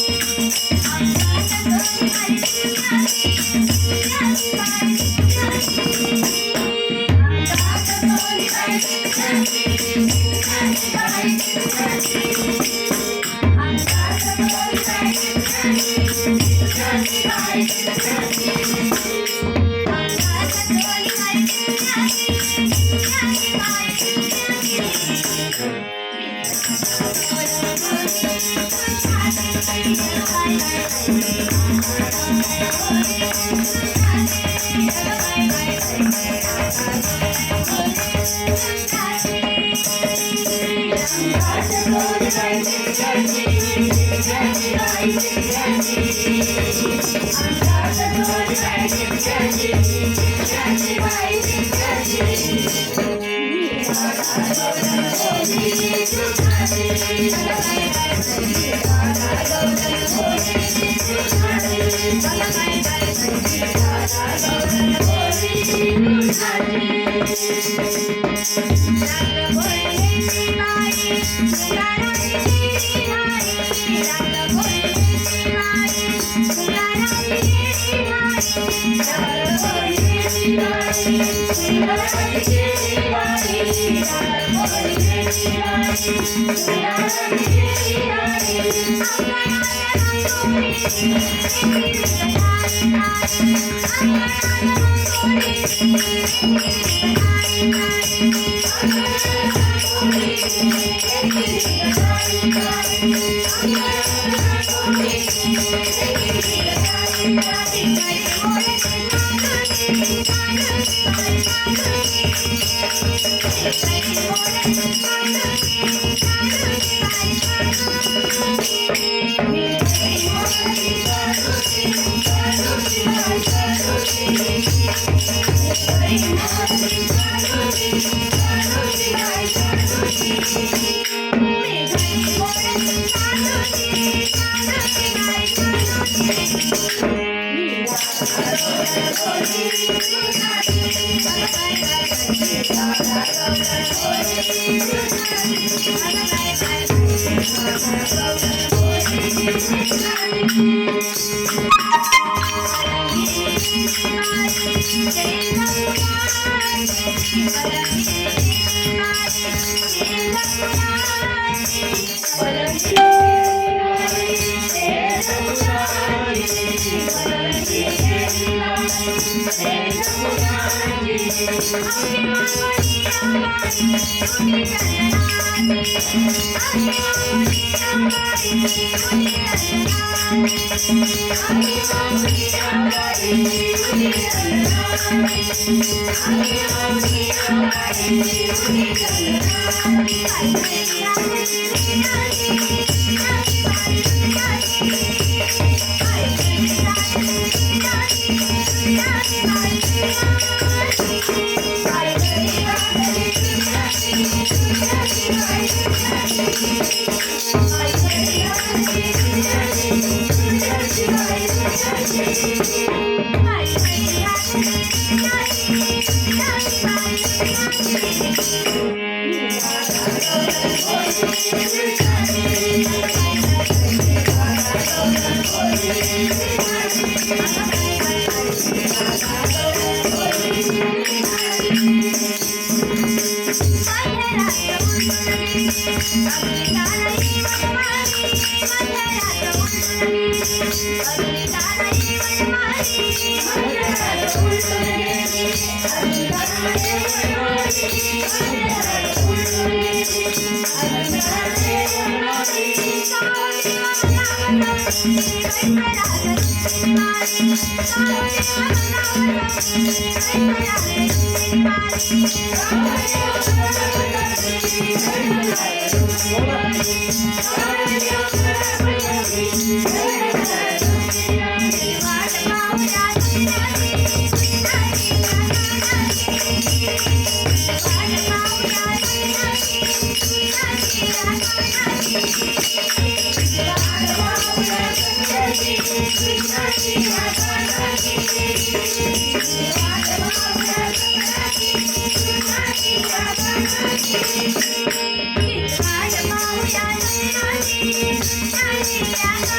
Thank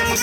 you.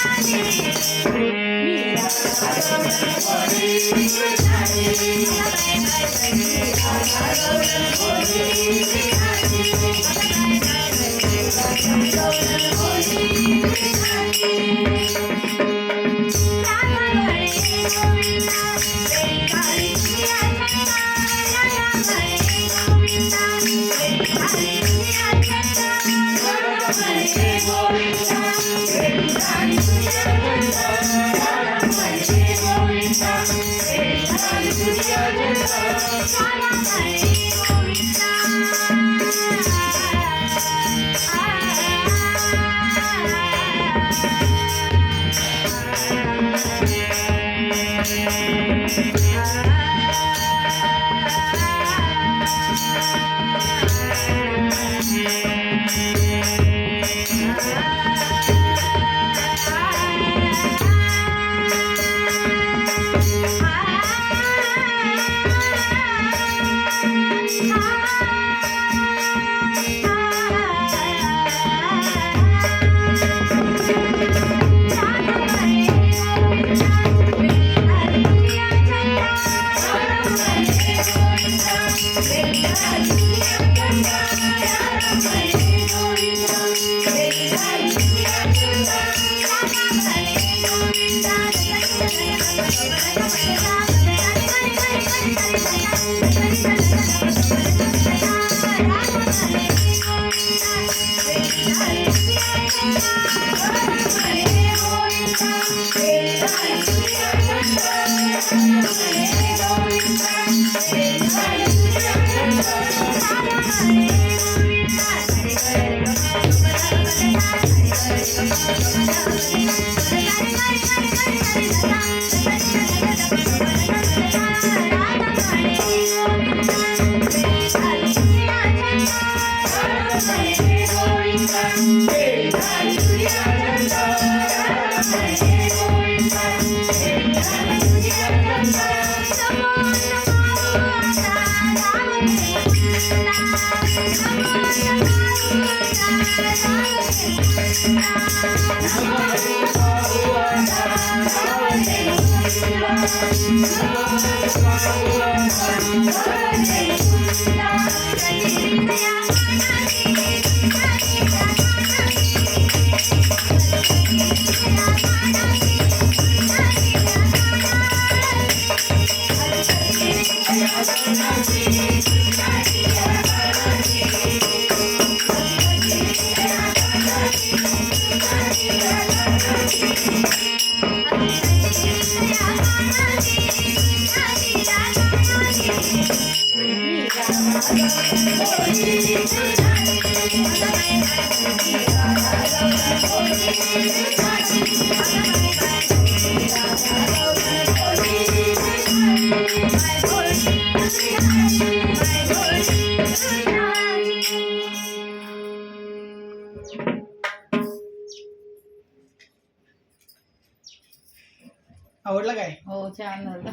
आवडला काय? हो छान झालं.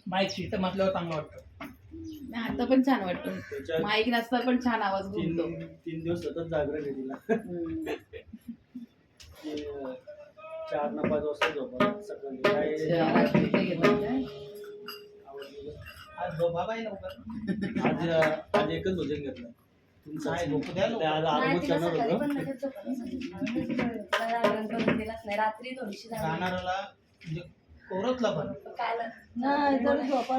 माईक सिस्टम असल्यावर चांगलं वाटतं. आता पण छान वाटतं. माईक नसता पण छान आवाज घुमतो. 3 दिवस सतत जागरण आहे तिला. 4 ना 5 वाजता झोपा सकाळी काय आज झोपा बाई लवकर. आज एकच भोजन घेतलं तुमचं नाही, झोपू द्या लवकर. आज आरामच करणार होतो. रात्री थोडीशी जाणाराला म्हणजे कोरतला पण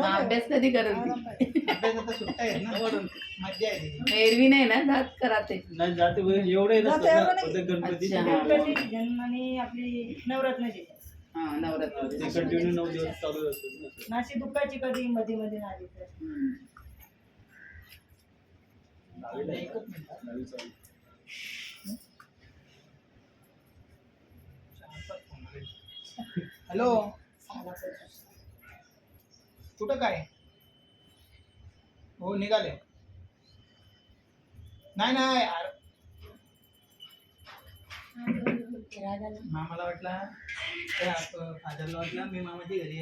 अभ्यास कधी करत अभ्यासाचा सुट्टा आहे ना, म्हणून मज्जा आहे त्याची. एरवी नाही ना जात कराते. नाही जाते एवढे नसतं ना फक्त गणपती आणि आपली नवरत्नाची हा नवरात्र कंटिन्यू 9 दिवस चालू असतात ना. नाशी दुःखाची कधी मध्ये मध्ये आली तर एकच मिनिट. हॅलो, कुठं काय? हो निघाले. नाही नाही मामाला वाटला फादरला वाटला मी मामाच्या घरी आहे.